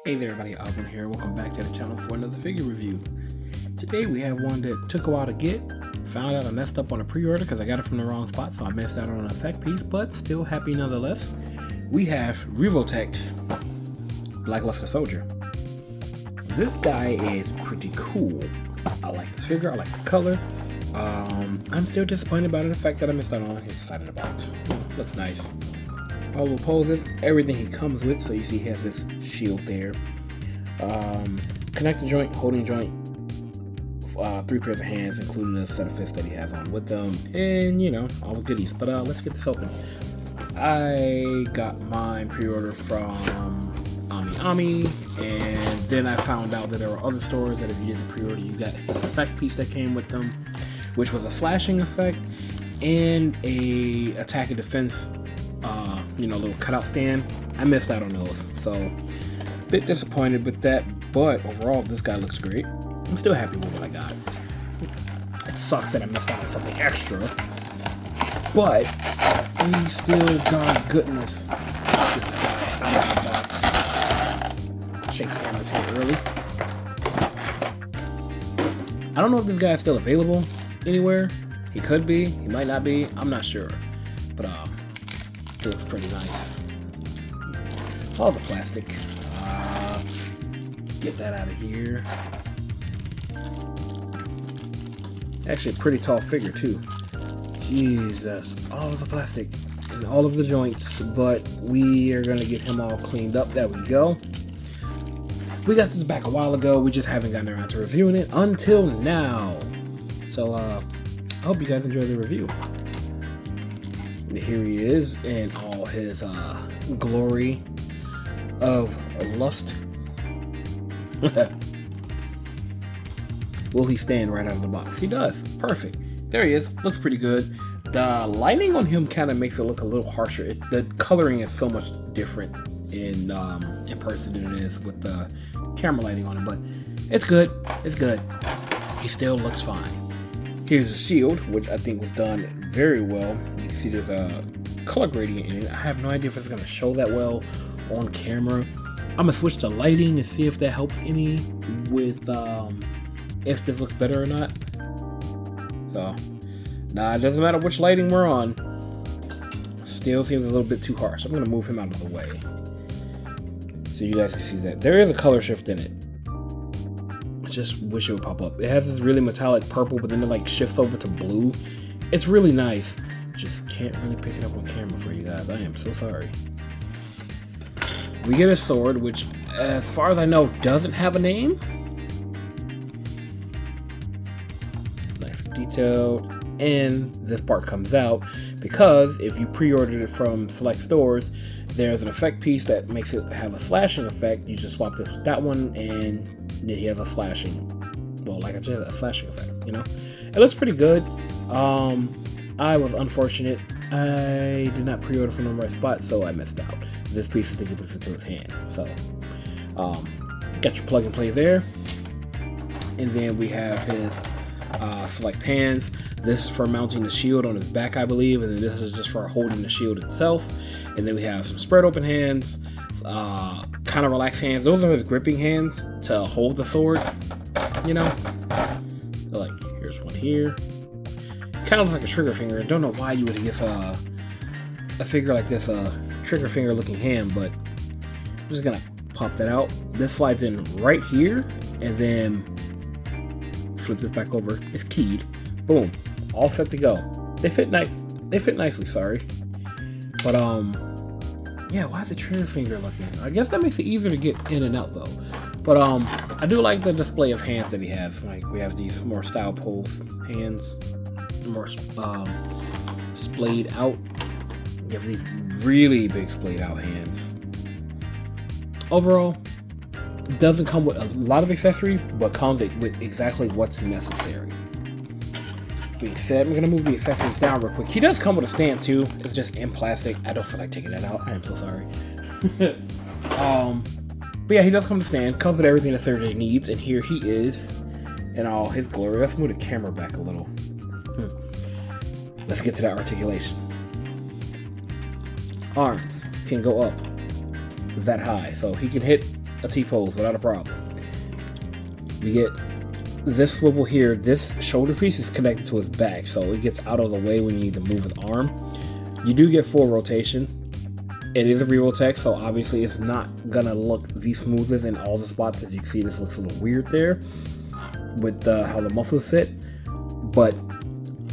Hey there everybody, Oddones here. Welcome back to the channel for another figure review. Today we have one that took a while to get. Found out I messed up on a pre-order because I got it from the wrong spot, so I missed out on an effect piece, but still happy nonetheless. We have Revotech's Lackluster Soldier. This guy is pretty cool. I like this figure, I like the color. I'm still disappointed about the fact that I missed out on his side of the box. Looks nice. All the poses, everything he comes with, so you see he has this shield there. Connector joint, holding joint, 3 pairs of hands, including the set of fists that he has on with them, and you know, all the goodies. But let's get this open. I got mine pre-order from Ami, and then I found out that there were other stores that if you did the pre-order, you got this effect piece that came with them, which was a flashing effect and a attack and defense little cutout stand. I missed out on those, so a bit disappointed with that, but overall this guy looks great. I'm still happy with what I got. It sucks that I missed out on something extra, but we still got goodness. Let's get this guy out of the box. Shake cameras here early. I don't know if this guy is still available anywhere. He could be, he might not be, I'm not sure, but it looks pretty nice. All the plastic. Get that out of here. Actually, a pretty tall figure too. Jesus, all of the plastic and all of the joints, but we are gonna get him all cleaned up. There we go. We got this back a while ago. We just haven't gotten around to reviewing it until now. So I hope you guys enjoy the review. Here he is in all his glory of lust. Will he stand right out of the box? He does. Perfect. There he is. Looks pretty good. The lighting on him kind of makes it look a little harsher. The coloring is so much different in person than it is with the camera lighting on him, but it's good. It's good. He still looks fine. Here's a shield, which I think was done very well. You can see there's a color gradient in it. I have no idea if it's going to show that well on camera. I'm going to switch to lighting to see if that helps any with if this looks better or not. So, nah, it doesn't matter which lighting we're on. Still seems a little bit too harsh. I'm going to move him out of the way so you guys can see that. There is a color shift in it. Just wish it would pop up. It has this really metallic purple, but then it like shifts over to blue. It's really nice. Just can't really pick it up on camera for you guys. I am so sorry. We get a sword, which as far as I know doesn't have a name. Nice detail. And this part comes out because if you pre-ordered it from select stores, there's an effect piece that makes it have a slashing effect. You just swap this with that one, and then he has a slashing, well, like I said, a slashing effect, you know? It looks pretty good. I was unfortunate. I did not pre-order from the right spot, so I missed out. This piece is to get this into his hand. So, got your plug and play there. And then we have his select hands. This is for mounting the shield on his back, I believe, and then this is just for holding the shield itself. And then we have some spread open hands, kind of relaxed hands. Those are his gripping hands to hold the sword, you know? So like, here's one here. Kind of looks like a trigger finger. I don't know why you would give a figure like this a trigger finger looking hand, but I'm just gonna pop that out. This slides in right here, and then flip this back over. It's keyed. Boom. All set to go. They fit nice. They fit nicely, sorry. But yeah, why is the trigger finger looking? I guess that makes it easier to get in and out though. But I do like the display of hands that he has. Like we have these more style pose hands, more splayed out. You have these really big splayed out hands. Overall, it doesn't come with a lot of accessory, but comes with exactly what's necessary. Being said, I'm gonna move the accessories down real quick. He does come with a stand too. It's just in plastic. I don't feel like taking that out. I am so sorry. But yeah, he does come with a stand. Comes with everything the surgeon needs, and here he is in all his glory. Let's move the camera back a little. Let's get to that articulation. Arms can go up that high, so he can hit a T-pose without a problem. We get this swivel here. This shoulder piece is connected to his back, so it gets out of the way when you need to move his arm. You do get full rotation. It is a Revoltech, so obviously it's not gonna look the smoothest in all the spots. As you can see, this looks a little weird there with how the muscles sit, but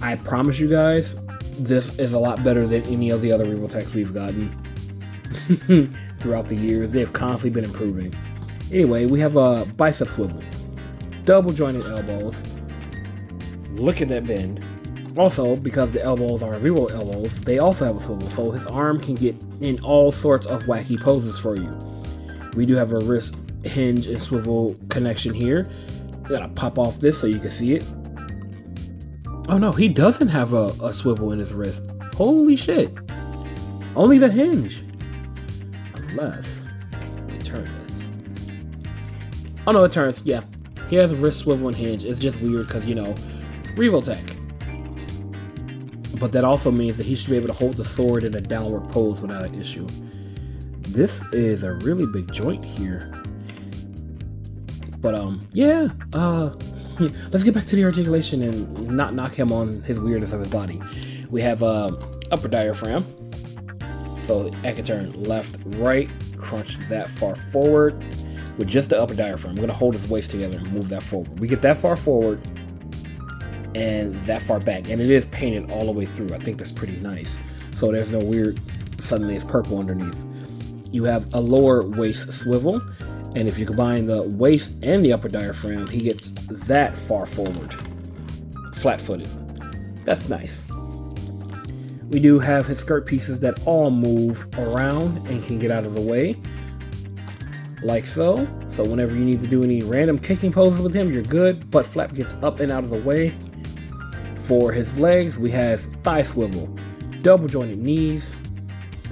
I promise you guys, this is a lot better than any of the other Revoltechs we've gotten throughout the years. They've constantly been improving. Anyway, we have a bicep swivel, double jointed elbows. Look at that bend. Also, because the elbows are Revo elbows, they also have a swivel, so his arm can get in all sorts of wacky poses for you. We do have a wrist hinge and swivel connection here. Gotta pop off this so you can see it. Oh no, he doesn't have a swivel in his wrist. Holy shit. Only the hinge. Unless we turn this. Oh no, it turns, yeah. He has a wrist swivel and hinge. It's just weird because, you know, Revoltech. But that also means that he should be able to hold the sword in a downward pose without an issue. This is a really big joint here. But yeah, let's get back to the articulation and not knock him on his weirdness of his body. We have upper diaphragm. So I can turn left, right, crunch that far forward with just the upper diaphragm. I'm gonna hold his waist together and move that forward. We get that far forward and that far back, and it is painted all the way through. I think that's pretty nice. So there's no weird, suddenly it's purple underneath. You have a lower waist swivel, and if you combine the waist and the upper diaphragm, he gets that far forward, flat-footed. That's nice. We do have his skirt pieces that all move around and can get out of the way, like so. So whenever you need to do any random kicking poses with him, you're good. Butt flap gets up and out of the way. For his legs, we have thigh swivel, double jointed knees,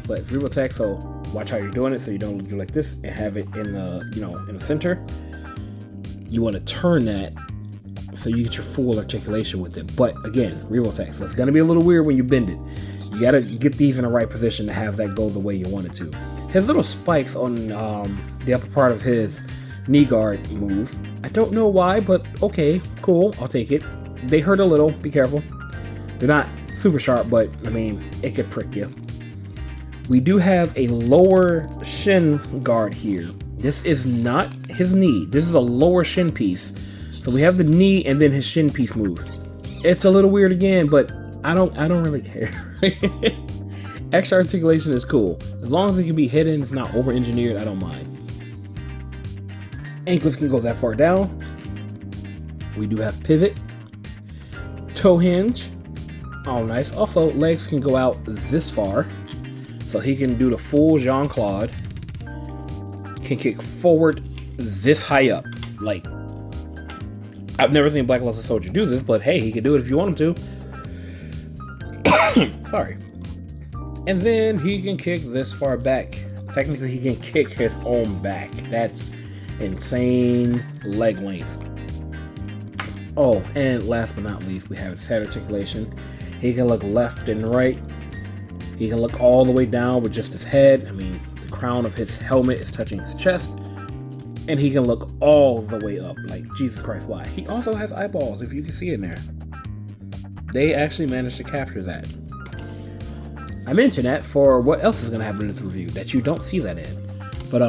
but it's Revoltech, so watch how you're doing it so you don't do like this and have it in the, you know, in the center. You want to turn that so you get your full articulation with it. But again, Revoltech, so it's gonna be a little weird when you bend it. You gotta get these in the right position to have that go the way you want it to. His little spikes on the upper part of his knee guard move. I don't know why, but okay, cool, I'll take it. They hurt a little, be careful. They're not super sharp, but I mean, it could prick you. We do have a lower shin guard here. This is not his knee. This is a lower shin piece. So we have the knee and then his shin piece moves. It's a little weird again, but I don't really care. Extra articulation is cool. As long as it can be hidden, it's not over-engineered, I don't mind. Ankles can go that far down. We do have pivot. Toe hinge. Oh, nice. Also, legs can go out this far. So he can do the full Jean-Claude. Can kick forward this high up. Like, I've never seen a Black Luster Soldier do this, but hey, he can do it if you want him to. Sorry. And then he can kick this far back. Technically, he can kick his own back. That's insane leg length. Oh, and last but not least, we have his head articulation. He can look left and right. He can look all the way down with just his head. I mean, the crown of his helmet is touching his chest. And he can look all the way up. Like, Jesus Christ, why? He also has eyeballs, if you can see in there. They actually managed to capture that. I mentioned that for what else is going to happen in this review that you don't see that in. But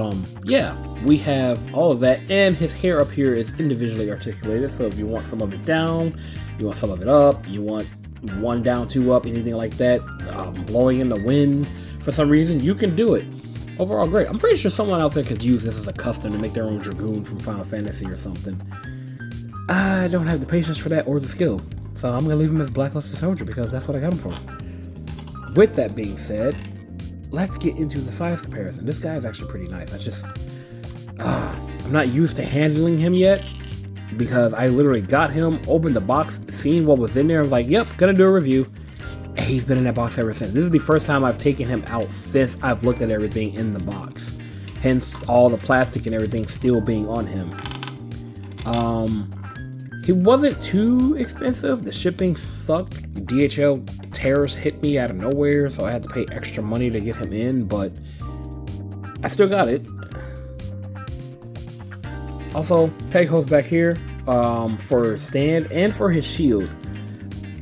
yeah, we have all of that, and his hair up here is individually articulated. So if you want some of it down, you want some of it up, you want one down, two up, anything like that, blowing in the wind for some reason, you can do it. Overall, great. I'm pretty sure someone out there could use this as a custom to make their own Dragoon from Final Fantasy or something. I don't have the patience for that or the skill, so I'm gonna leave him as Black Luster Soldier because that's what I got him for. With that being said, let's get into the size comparison. This guy is actually pretty nice. I'm not used to handling him yet because I literally got him, opened the box, seen what was in there. I was like, yep, gonna do a review. And he's been in that box ever since. This is the first time I've taken him out since I've looked at everything in the box. Hence all the plastic and everything still being on him. He wasn't too expensive. The shipping sucked. DHL tariffs hit me out of nowhere, so I had to pay extra money to get him in, but I still got it. Also, peg holes back here for his stand and for his shield.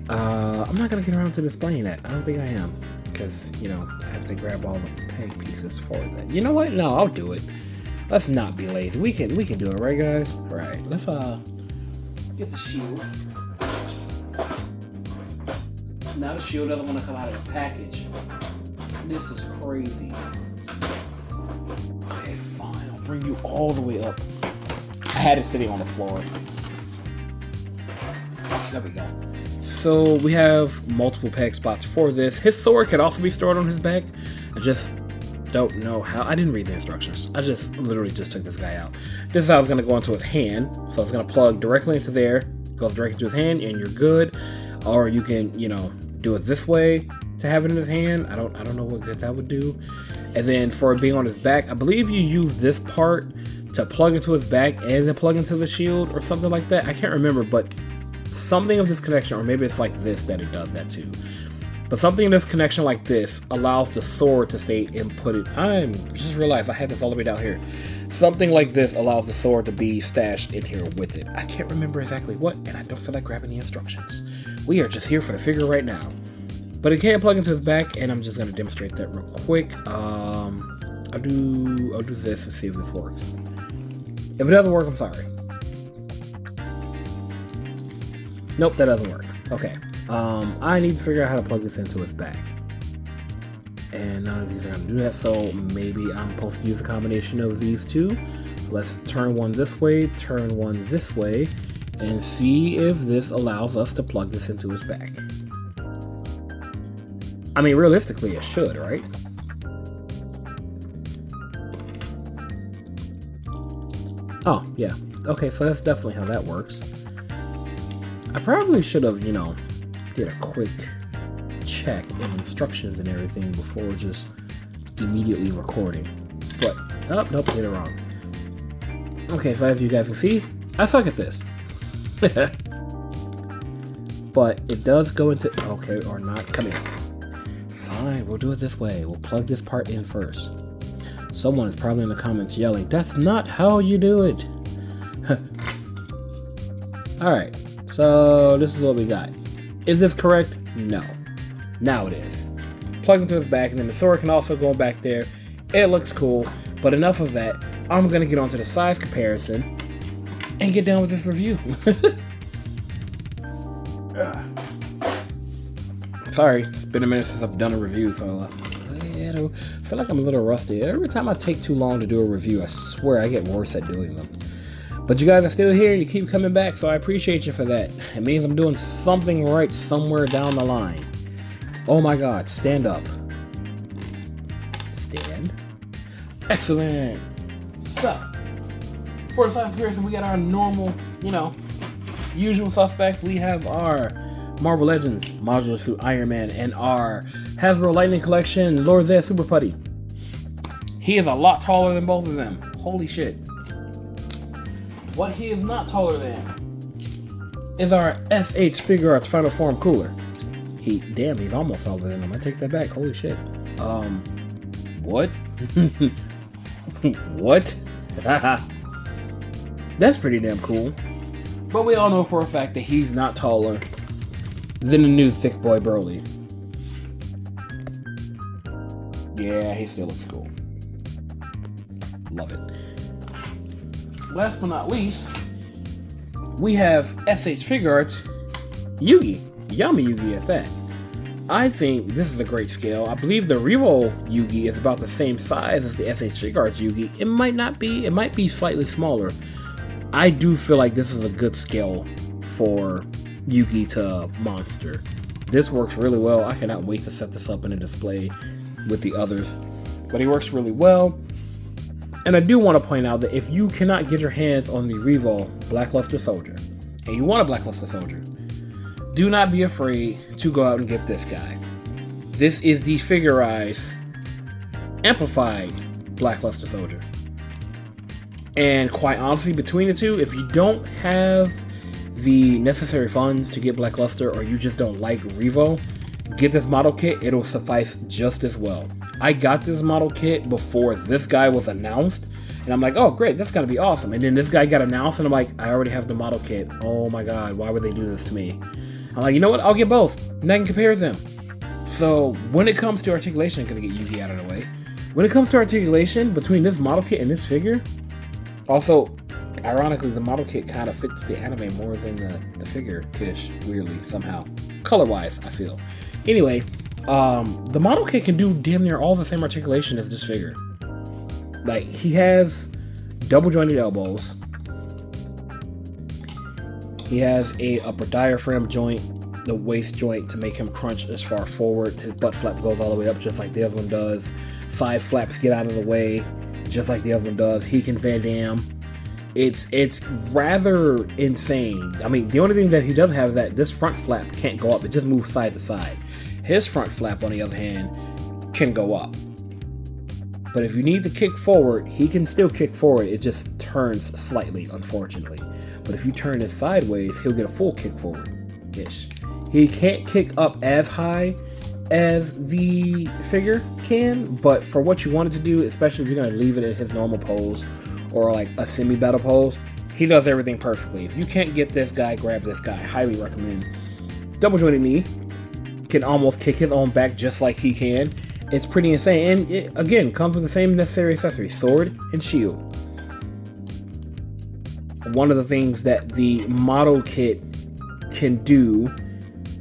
I'm not gonna get around to displaying that. I don't think I am, because you know I have to grab all the peg pieces for that. You know what? No, I'll do it. Let's not be lazy. We can do it, right, guys? Right. Let's get the shield. Now the shield doesn't want to come out of the package. This is crazy. Okay, fine. I'll bring you all the way up. I had it sitting on the floor. There we go. So we have multiple peg spots for this. His sword can also be stored on his back. I just don't know how. I didn't read the instructions. I just literally just took this guy out. This is how it's going to go into his hand. So it's going to plug directly into there. Goes directly to his hand and you're good. Or you can, you know, do it this way to have it in his hand. I don't know what good that would do. And then for it being on his back, I believe you use this part to plug into his back and then plug into the shield or something like that. I can't remember, but something of this connection, or maybe it's like this that it does that too. But something in this connection like this allows the sword to stay inputted. I just realized I had this all the way down here. Something like this allows the sword to be stashed in here with it. I can't remember exactly what, and I don't feel like grabbing the instructions. We are just here for the figure right now. But it can plug into his back, and I'm just going to demonstrate that real quick. I'll do this and see if this works. If it doesn't work, I'm sorry. Nope, that doesn't work. Okay. I need to figure out how to plug this into his back. And none of these are going to do that, so maybe I'm supposed to use a combination of these two. So let's turn one this way, turn one this way, and see if this allows us to plug this into his back. I mean, realistically, it should, right? Oh, yeah. Okay, so that's definitely how that works. I probably should have, you know, did a quick check and instructions and everything before just immediately recording. But, oh, nope, did it wrong. Okay, so as you guys can see, I suck at this. But it does go into, okay, or not, come here. Fine, we'll do it this way. We'll plug this part in first. Someone is probably in the comments yelling, "That's not how you do it." Alright, so this is what we got. Is this correct? No. Now it is. Plug into his back, and then the sword can also go back there. It looks cool, but enough of that. I'm going to get onto the size comparison and get done with this review. Sorry, it's been a minute since I've done a review, so I feel like I'm a little rusty. Every time I take too long to do a review, I swear I get worse at doing them. But you guys are still here, you keep coming back, so I appreciate you for that. It means I'm doing something right somewhere down the line. Oh my god, stand up. Stand. Excellent. So, for the size comparison, we got our normal, you know, usual suspects. We have our Marvel Legends Modular Suit Iron Man and our Hasbro Lightning Collection Lord Zed Super Putty. He is a lot taller than both of them. Holy shit. What he is not taller than is our SH Figure Arts Final Form Cooler. Damn, he's almost taller than him. I take that back. Holy shit. What? What? That's pretty damn cool. But we all know for a fact that he's not taller than the new Thick Boy Broly. Yeah, he still looks cool. Love it. Last but not least, we have SH Figure Arts Yugi. Yummy Yugi at that. I think this is a great scale. I believe the Revo Yugi is about the same size as the SH Figure Arts Yugi. It might not be. It might be slightly smaller. I do feel like this is a good scale for Yugi to Monster. This works really well. I cannot wait to set this up in a display with the others. But he works really well. And I do want to point out that if you cannot get your hands on the Revo Blackluster Soldier, and you want a Blackluster Soldier, do not be afraid to go out and get this guy. This is the Figurise Amplified Blackluster Soldier. And quite honestly, between the two, if you don't have the necessary funds to get Blackluster, or you just don't like Revo, get this model kit. It'll suffice just as well. I got this model kit before this guy was announced, and I'm like, oh great, that's gonna be awesome. And then this guy got announced, and I'm like, I already have the model kit. Oh my god, why would they do this to me? I'm like, you know what? I'll get both, and I can compare them. So when it comes to articulation, I'm gonna get Yugi out of the way. When it comes to articulation between this model kit and this figure, also, ironically, the model kit kind of fits the anime more than the figure-ish, weirdly, somehow. Color-wise, I feel. Anyway, the model kit can do damn near all the same articulation as this figure. Like, he has double-jointed elbows. He has a upper diaphragm joint, the waist joint to make him crunch as far forward. His butt flap goes all the way up just like the other one does. Side flaps get out of the way just like the other one does. He can Van Damme. It's rather insane. I mean, the only thing that he does have is that this front flap can't go up. It just moves side to side. His front flap, on the other hand, can go up. But if you need to kick forward, he can still kick forward. It just turns slightly, unfortunately. But if you turn it sideways, he'll get a full kick forward-ish. He can't kick up as high as the figure can, but for what you want it to do, especially if you're going to leave it in his normal pose or like a semi-battle pose, he does everything perfectly. If you can't get this guy, grab this guy. Highly recommend. Double jointed knee, can almost kick his own back just like he can. It's pretty insane, and it, again, comes with the same necessary accessories, sword and shield. One of the things that the model kit can do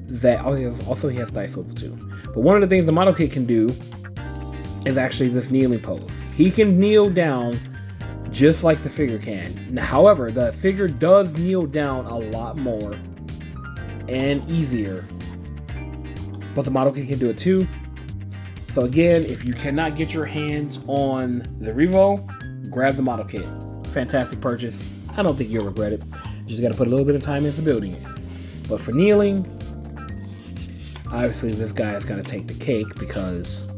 that also he has dice swivel too. But one of the things the model kit can do is actually this kneeling pose. He can kneel down just like the figure can. Now, however, the figure does kneel down a lot more and easier, but the model kit can do it too. So again, if you cannot get your hands on the Revo, grab the model kit. Fantastic purchase. I don't think you'll regret it. You just got to put a little bit of time into building it. But for kneeling, obviously this guy is going to take the cake because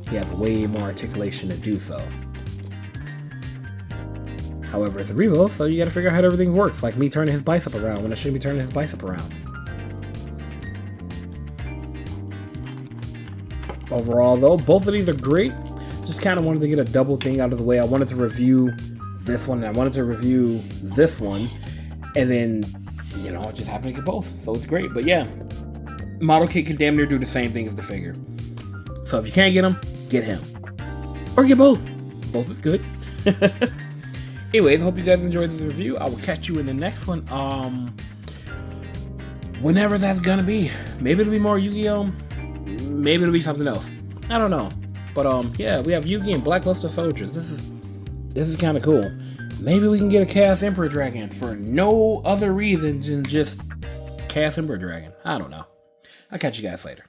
he has way more articulation to do so. However, it's a Revo, so you got to figure out how everything works. Like me turning his bicep around when I shouldn't be turning his bicep around. Overall, though, both of these are great. Just kind of wanted to get a double thing out of the way. I wanted to review this one, and I wanted to review this one, and then, you know, I just happened to get both, so it's great. But yeah, model kit can damn near do the same thing as the figure. So if you can't get him, get him. Or get both. Both is good. Anyways, I hope you guys enjoyed this review. I will catch you in the next one. Whenever that's gonna be. Maybe it'll be more Yu-Gi-Oh! Maybe it'll be something else. I don't know. But yeah, we have Yugi and Blackluster Soldiers. This is kind of cool. Maybe we can get a Chaos Emperor Dragon for no other reason than just Chaos Emperor Dragon. I don't know. I'll catch you guys later.